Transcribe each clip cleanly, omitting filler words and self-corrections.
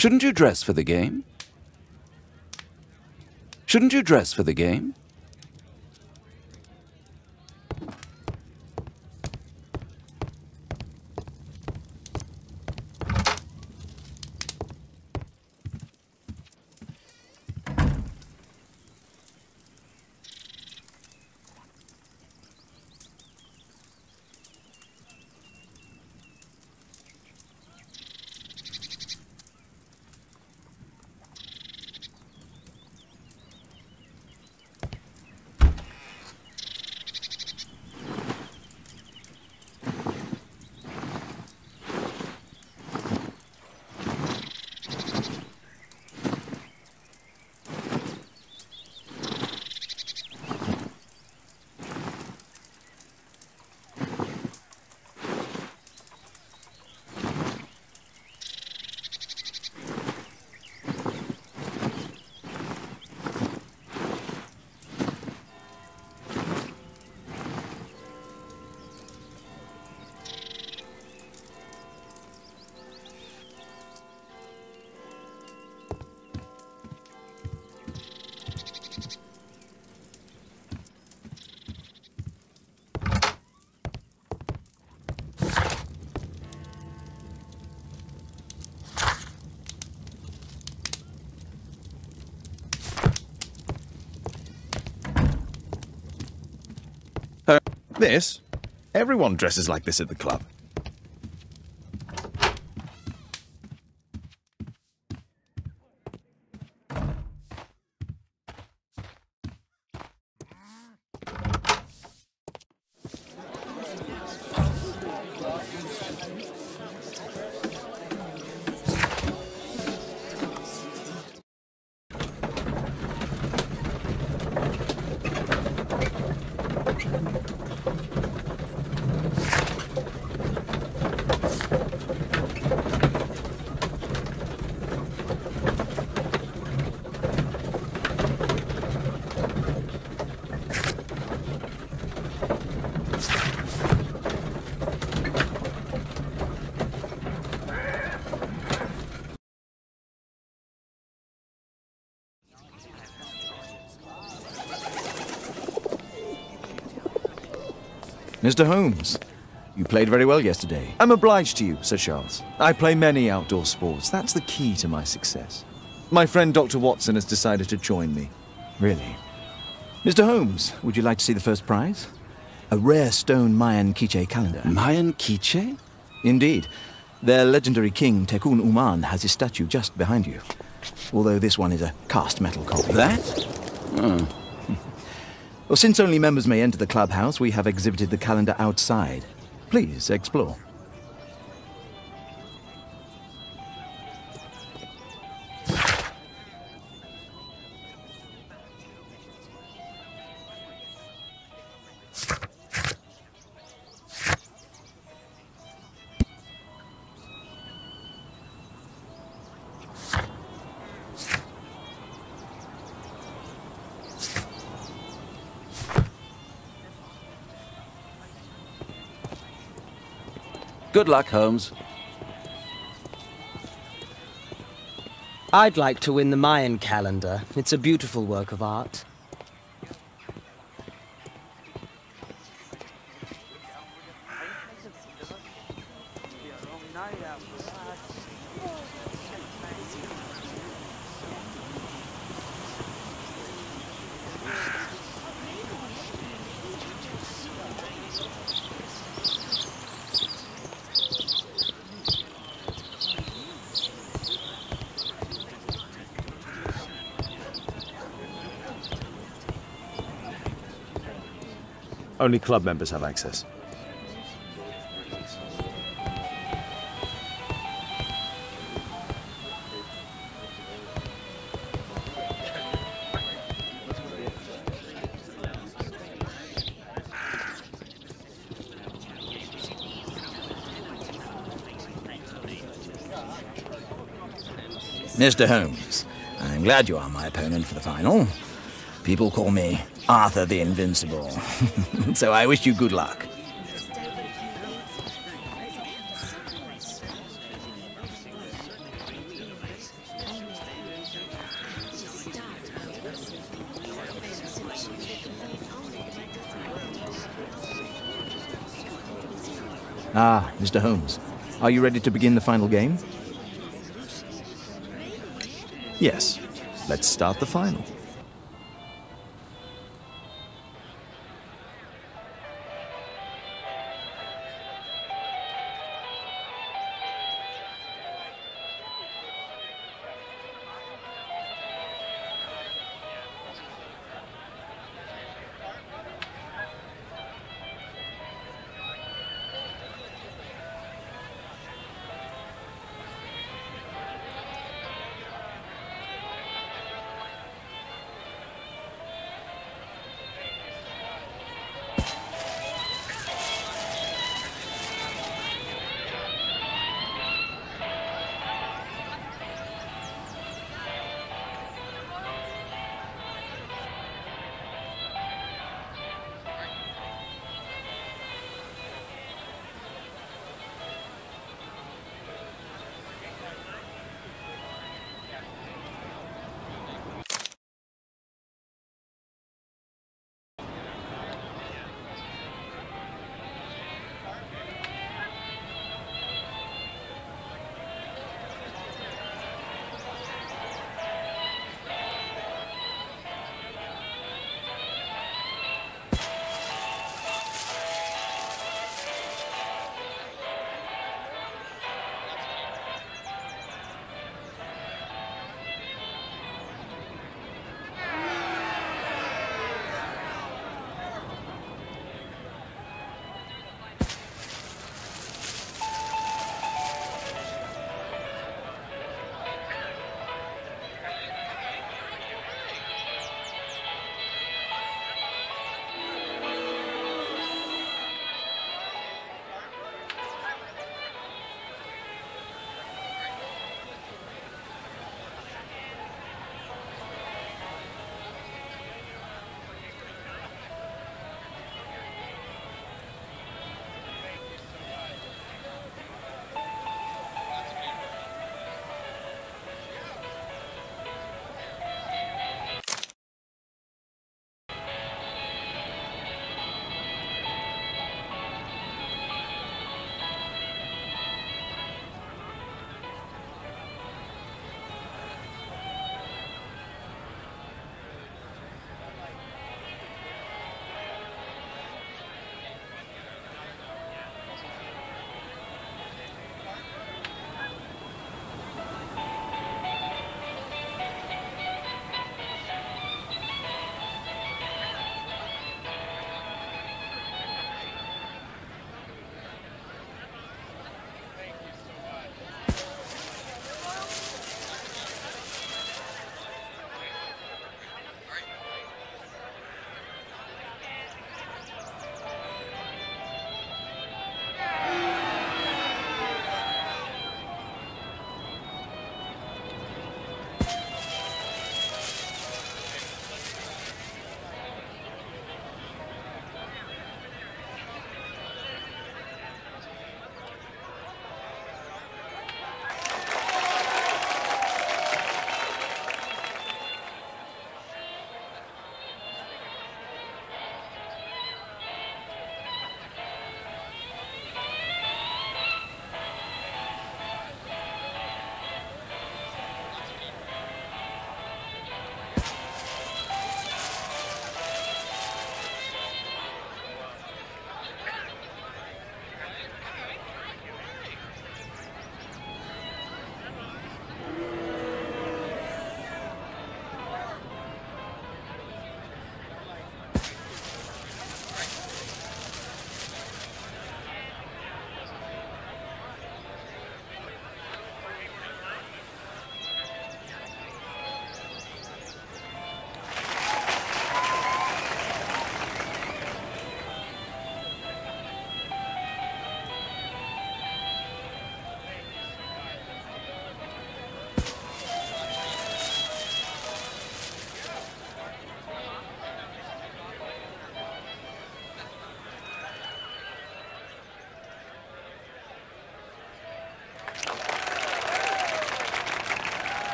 Shouldn't you dress for the game? Shouldn't you dress for the game? This? Everyone dresses like this at the club. Mr. Holmes, you played very well yesterday. I'm obliged to you, Sir Charles. I play many outdoor sports. That's the key to my success. My friend Dr. Watson has decided to join me. Really? Mr. Holmes, would you like to see the first prize? A rare stone Mayan Quiche calendar. Mayan Quiche? Indeed. Their legendary king, Tekun Uman, has his statue just behind you. Although this one is a cast metal copy. That? Oh. Well, since only members may enter the clubhouse, we have exhibited the calendar outside. Please, explore. Good luck, Holmes. I'd like to win the Mayan calendar. It's a beautiful work of art. Only club members have access. Mr. Holmes, I'm glad you are my opponent for the final. People call me Arthur the Invincible, so I wish you good luck. Ah, Mr. Holmes. Are you ready to begin the final game? Yes. Let's start the final.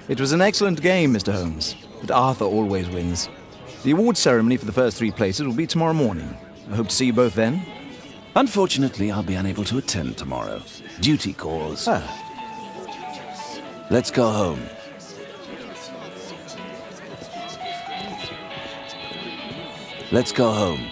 It was an excellent game, Mr. Holmes, but Arthur always wins. The award ceremony for the first 3 places will be tomorrow morning. I hope to see you both then. Unfortunately, I'll be unable to attend tomorrow. Duty calls. Ah. Let's go home. Let's go home.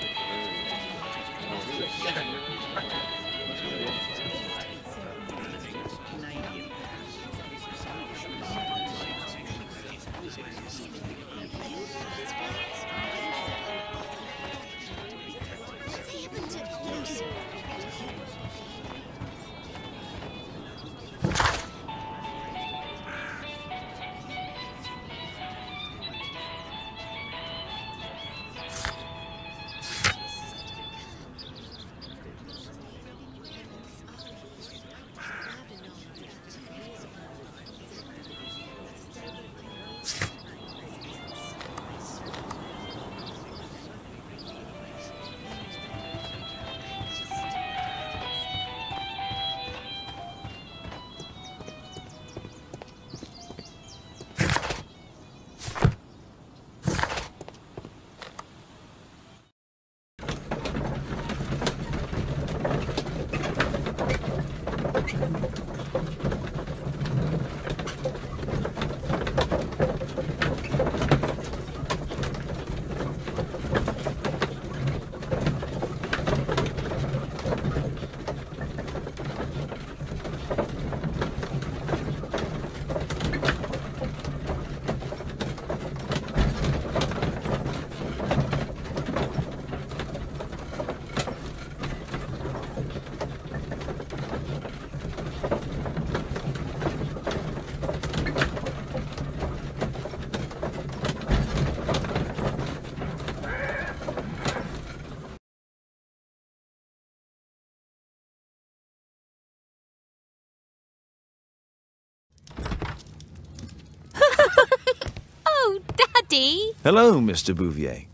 Oh, Daddy! Hello, Mr. Bouvier.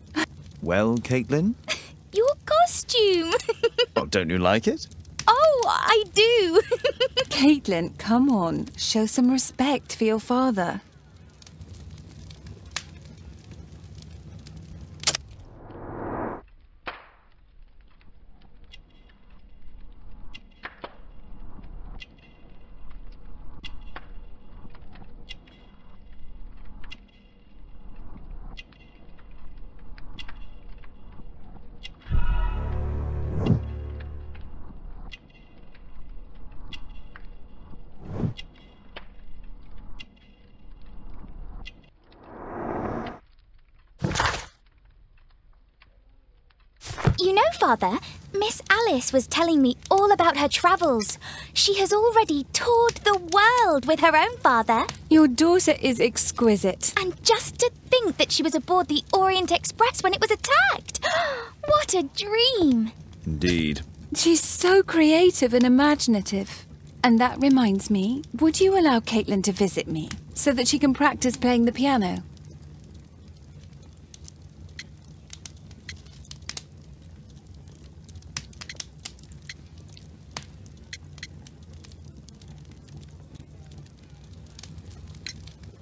Well, Caitlin? Your costume! Oh, don't you like it? Oh, I do! Caitlin, come on. Show some respect for your father. You know, Father, Miss Alice was telling me all about her travels. She has already toured the world with her own father. Your daughter is exquisite. And just to think that she was aboard the Orient Express when it was attacked. What a dream! Indeed. She's so creative and imaginative. And that reminds me, would you allow Caitlin to visit me so that she can practice playing the piano?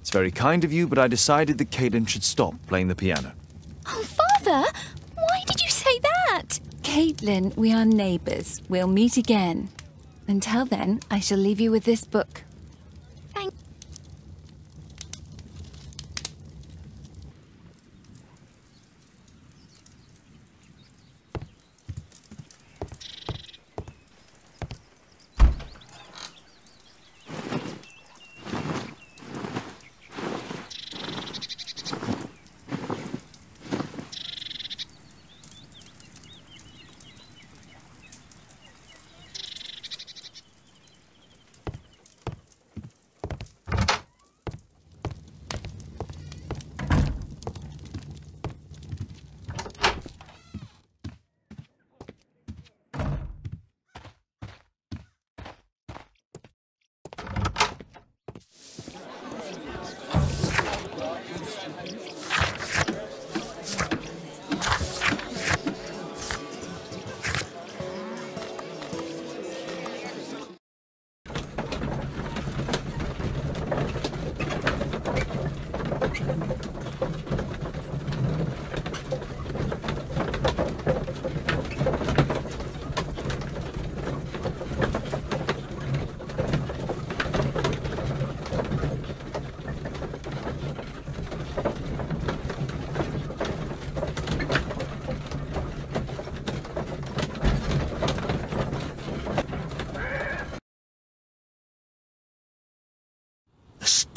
It's very kind of you, but I decided that Caitlin should stop playing the piano. Oh, Father! Why did you say that? Caitlin, we are neighbours. We'll meet again. Until then, I shall leave you with this book. Thank...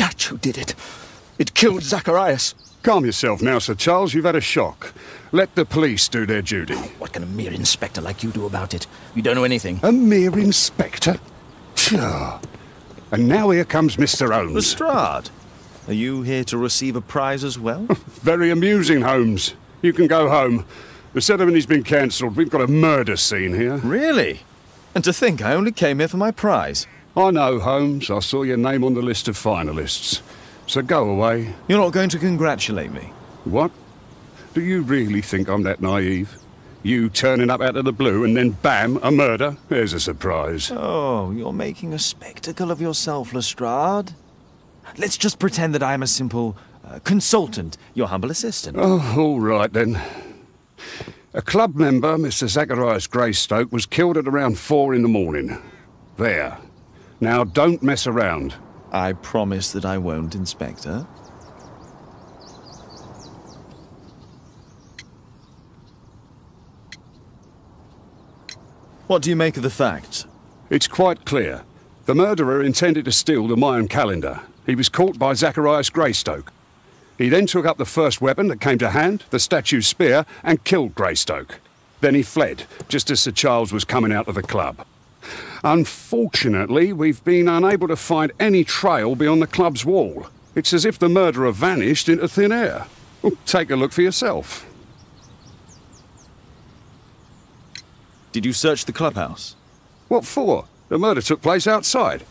That's who did it. It killed Zacharias. Calm yourself now, Sir Charles. You've had a shock. Let the police do their duty. What can a mere inspector like you do about it? You don't know anything. A mere inspector? Phew. And now here comes Mr. Holmes. Lestrade, are you here to receive a prize as well? Very amusing, Holmes. You can go home. The ceremony's been cancelled. We've got a murder scene here. Really? And to think I only came here for my prize. I know, Holmes. I saw your name on the list of finalists. So go away. You're not going to congratulate me? What? Do you really think I'm that naive? You turning up out of the blue and then bam, a murder? There's a surprise. Oh, you're making a spectacle of yourself, Lestrade. Let's just pretend that I am a simple consultant, your humble assistant. Oh, all right then. A club member, Mr. Zacharias Greystoke, was killed at around 4 in the morning. There. Now don't mess around. I promise that I won't, Inspector. What do you make of the facts? It's quite clear. The murderer intended to steal the Mayan calendar. He was caught by Zacharias Greystoke. He then took up the first weapon that came to hand, the statue's spear, and killed Greystoke. Then he fled, just as Sir Charles was coming out of the club. Unfortunately, we've been unable to find any trail beyond the club's wall. It's as if the murderer vanished into thin air. Well, take a look for yourself. Did you search the clubhouse? What for? The murder took place outside.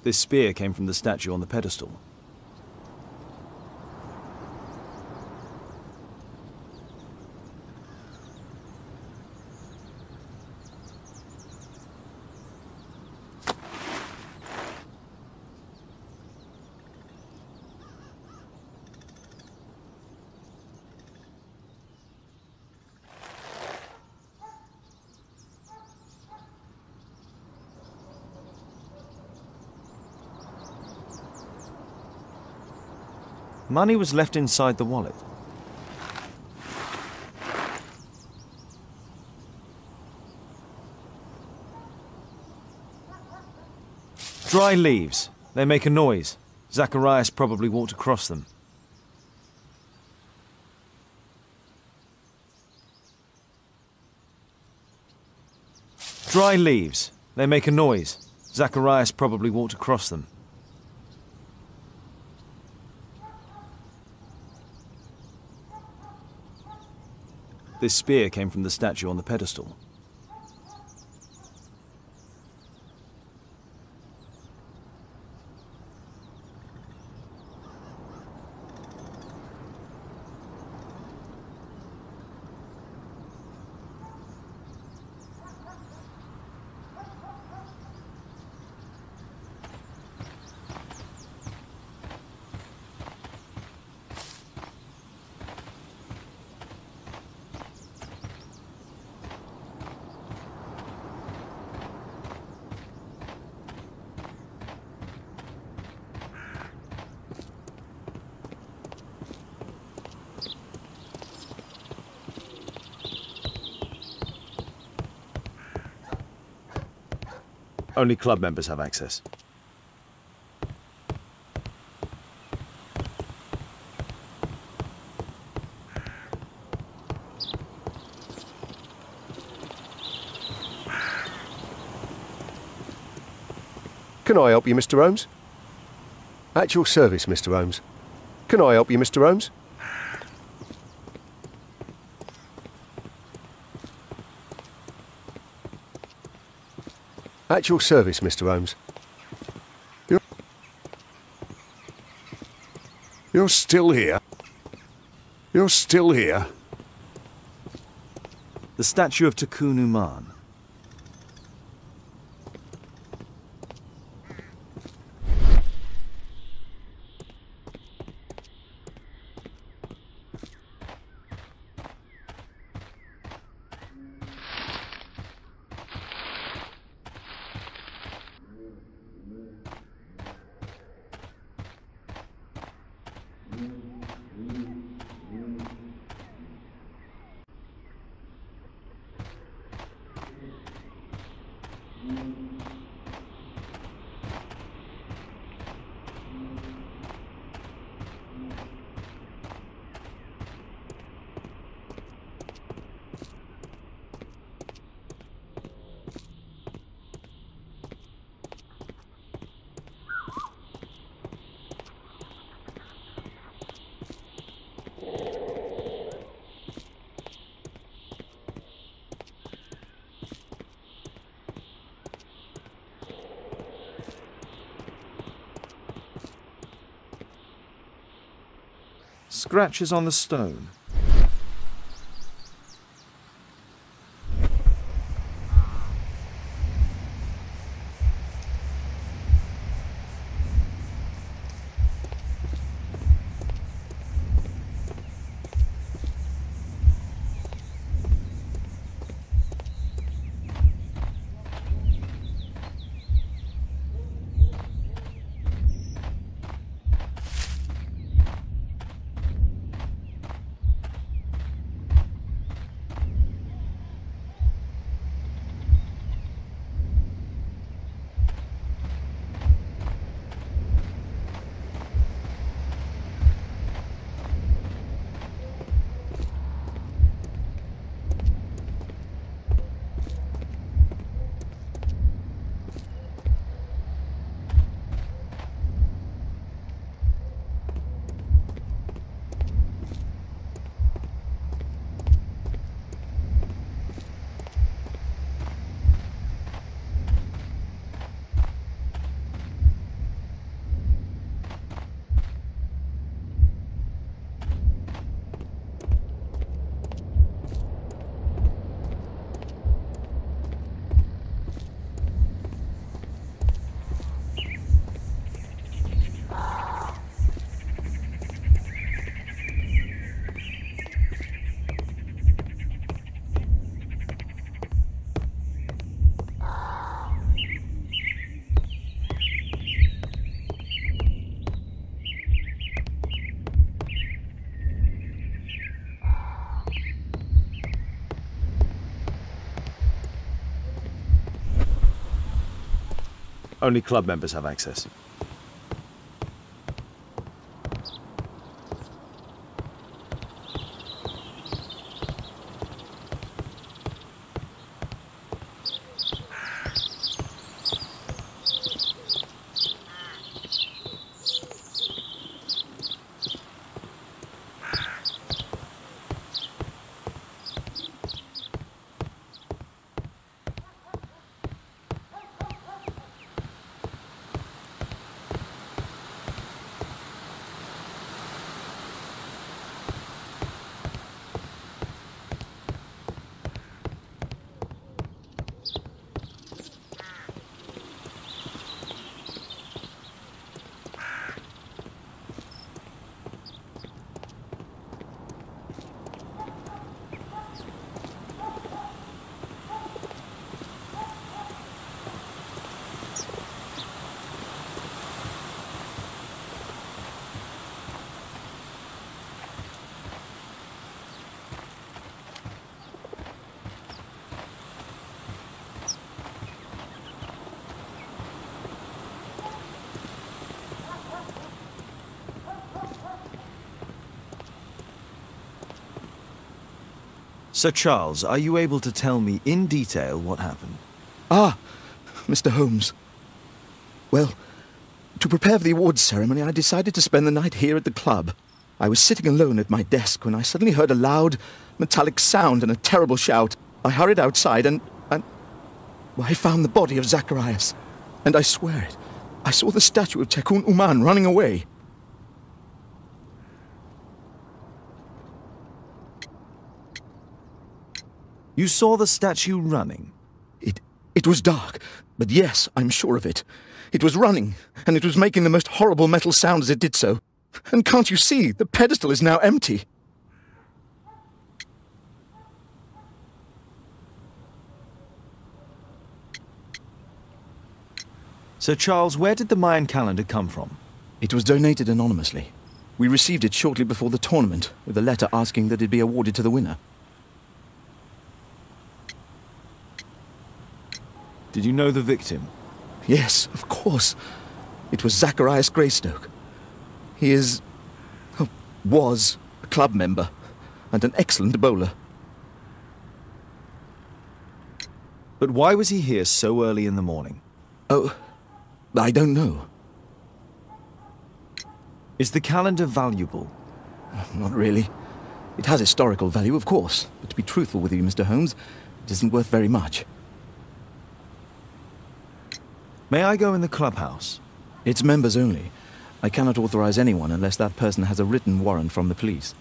This spear came from the statue on the pedestal. Money was left inside the wallet. Dry leaves. They make a noise. Zacharias probably walked across them. Dry leaves. They make a noise. Zacharias probably walked across them. This spear came from the statue on the pedestal. Only club members have access. Can I help you, Mr. Holmes? At your service, Mr. Holmes. Can I help you, Mr. Holmes? At your service, Mr. Holmes. You're still here? You're still here? The statue of Takunu Man. scratches on the stone. Only club members have access. Sir Charles, are you able to tell me in detail what happened? Ah, Mr. Holmes. Well, to prepare for the awards ceremony, I decided to spend the night here at the club. I was sitting alone at my desk when I suddenly heard a loud, metallic sound and a terrible shout. I hurried outside and well, I found the body of Zacharias. And I swear it, I saw the statue of Tekun Uman running away. You saw the statue running? It was dark, but yes, I'm sure of it. It was running, and it was making the most horrible metal sound as it did so. And can't you see, the pedestal is now empty. Sir Charles, where did the Mayan calendar come from? It was donated anonymously. We received it shortly before the tournament, with a letter asking that it be awarded to the winner. Did you know the victim? Yes, of course. It was Zacharias Greystoke. He was a club member, and an excellent bowler. But why was he here so early in the morning? Oh, I don't know. Is the calendar valuable? Not really. It has historical value, of course, but to be truthful with you, Mr. Holmes, it isn't worth very much. May I go in the clubhouse? It's members only. I cannot authorize anyone unless that person has a written warrant from the police.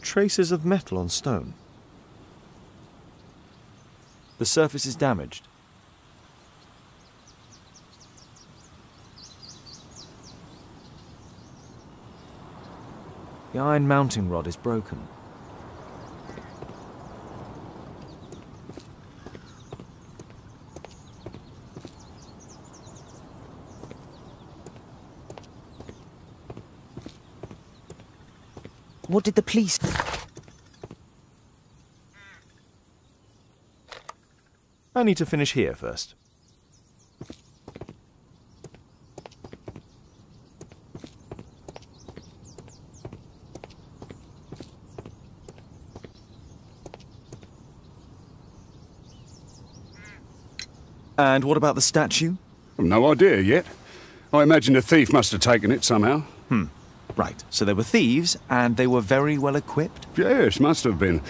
Traces of metal on stone. The surface is damaged. The iron mounting rod is broken. What did the police... I need to finish here first. And what about the statue? No idea yet. I imagine a thief must have taken it somehow. Right, so they were thieves, and they were very well equipped? Yes, must have been.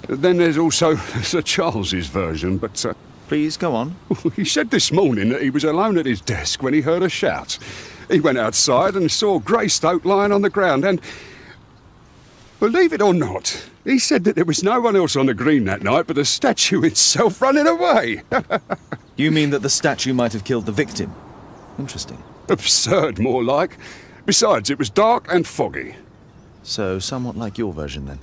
Then there's also Sir Charles's version, but... Please, go on. He said this morning that he was alone at his desk when he heard a shout. He went outside and saw Greystoke lying on the ground, and... Believe it or not, he said that there was no one else on the green that night but the statue itself running away. You mean that the statue might have killed the victim? Interesting. Absurd, more like. Besides, it was dark and foggy. So, somewhat like your version, then.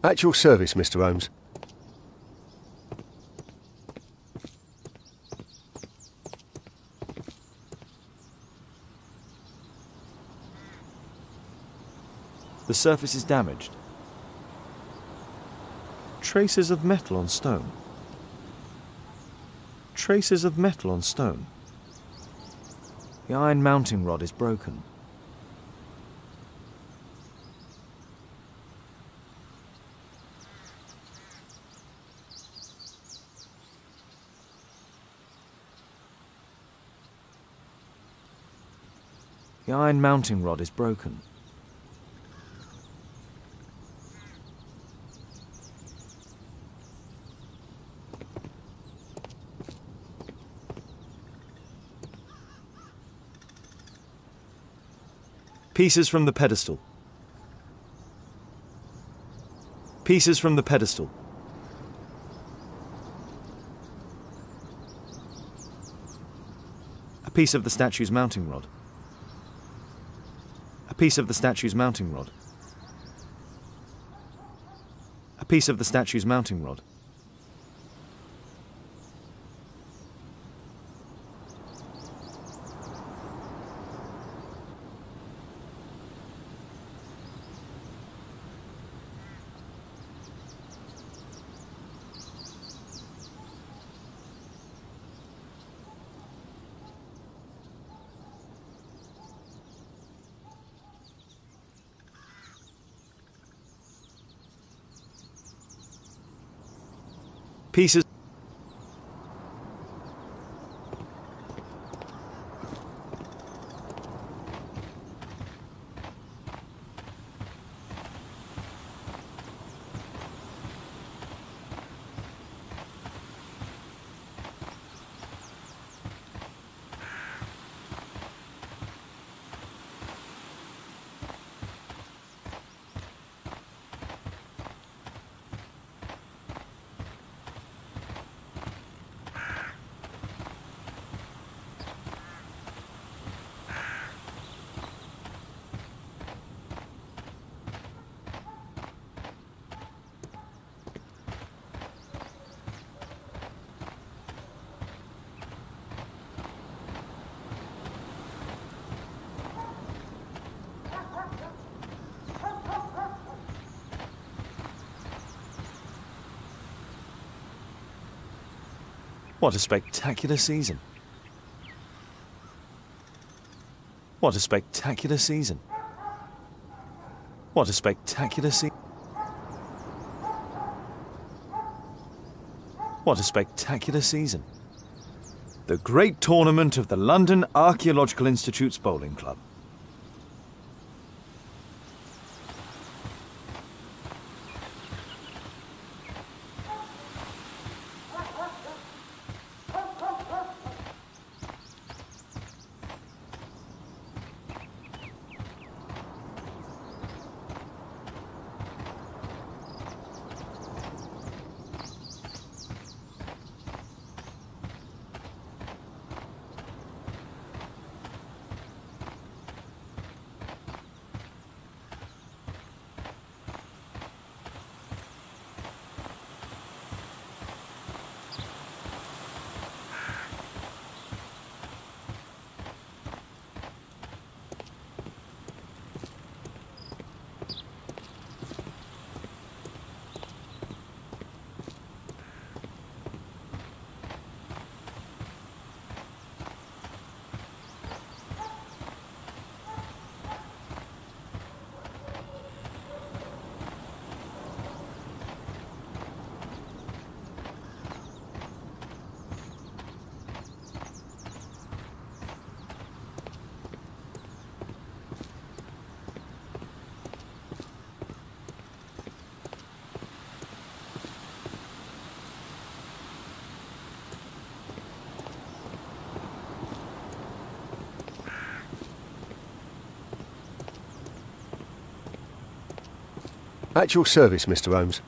At your service, Mr. Holmes. The surface is damaged. Traces of metal on stone. Traces of metal on stone. The iron mounting rod is broken. The iron mounting rod is broken. Pieces from the pedestal. Pieces from the pedestal. A piece of the statue's mounting rod. A piece of the statue's mounting rod. A piece of the statue's mounting rod. Pieces. What a spectacular season. What a spectacular season. What a spectacular season. What a spectacular season. The great tournament of the London Archaeological Institute's Bowling Club. At your service, Mr. Holmes.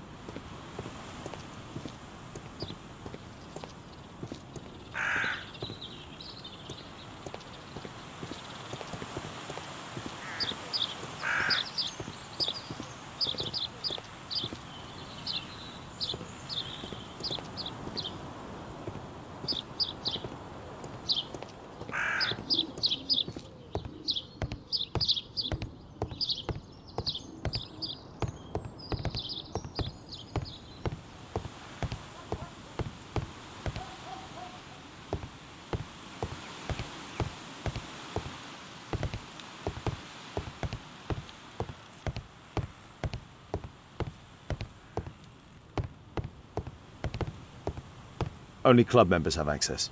Only club members have access.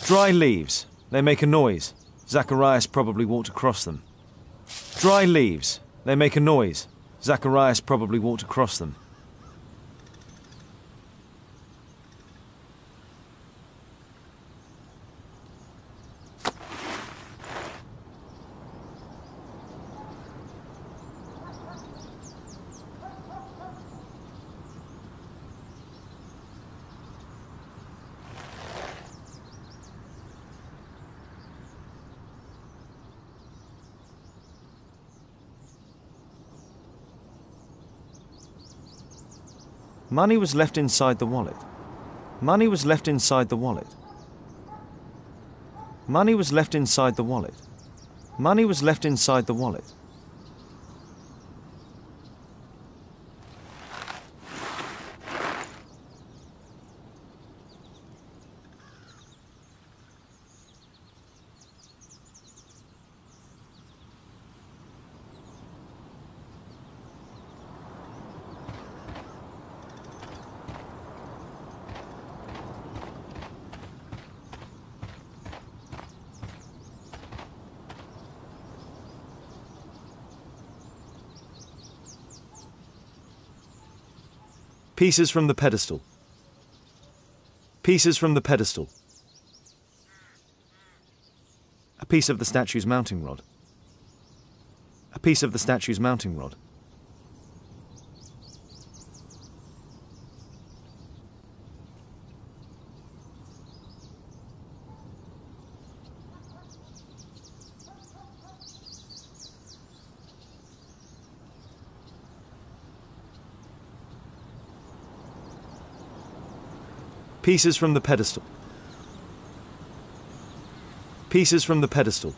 Dry leaves. They make a noise. Zacharias probably walked across them. Dry leaves. They make a noise. Zacharias probably walked across them. Money was left inside the wallet. Money was left inside the wallet. Money was left inside the wallet. Money was left inside the wallet. Pieces from the pedestal. Pieces from the pedestal. A piece of the statue's mounting rod. A piece of the statue's mounting rod. Pieces from the pedestal. Pieces from the pedestal.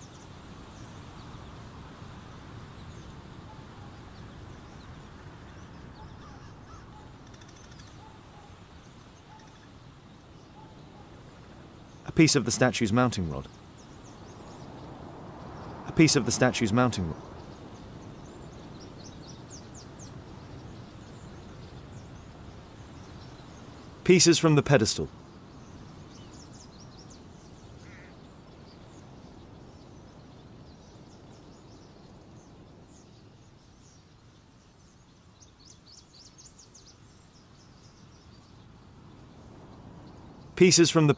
A piece of the statue's mounting rod. A piece of the statue's mounting rod. Pieces from the pedestal. Pieces from the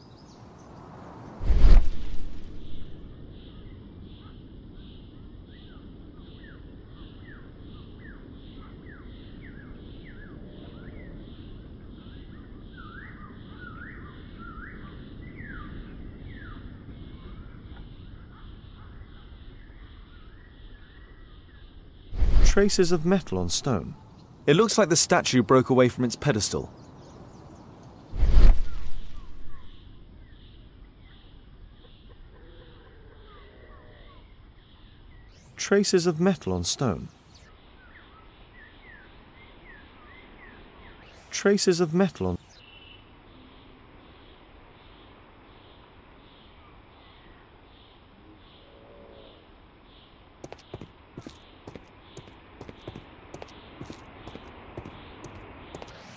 traces of metal on stone. It looks like the statue broke away from its pedestal. Traces of metal on stone. Traces of metal on...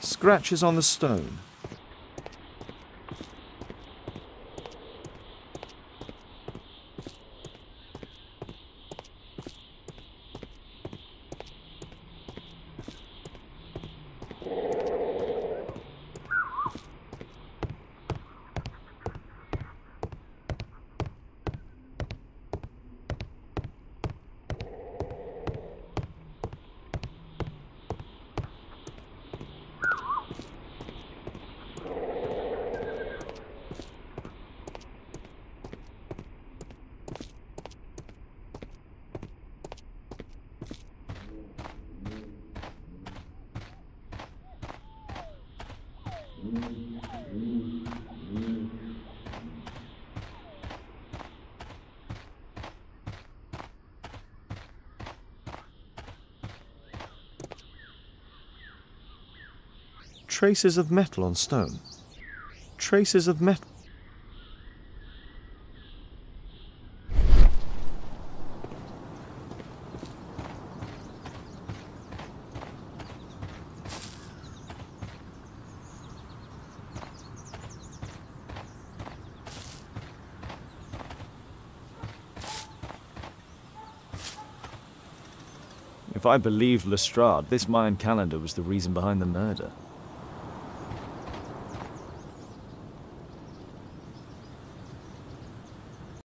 Scratches on the stone. Traces of metal on stone. Traces of metal. If I believed Lestrade, this Mayan calendar was the reason behind the murder.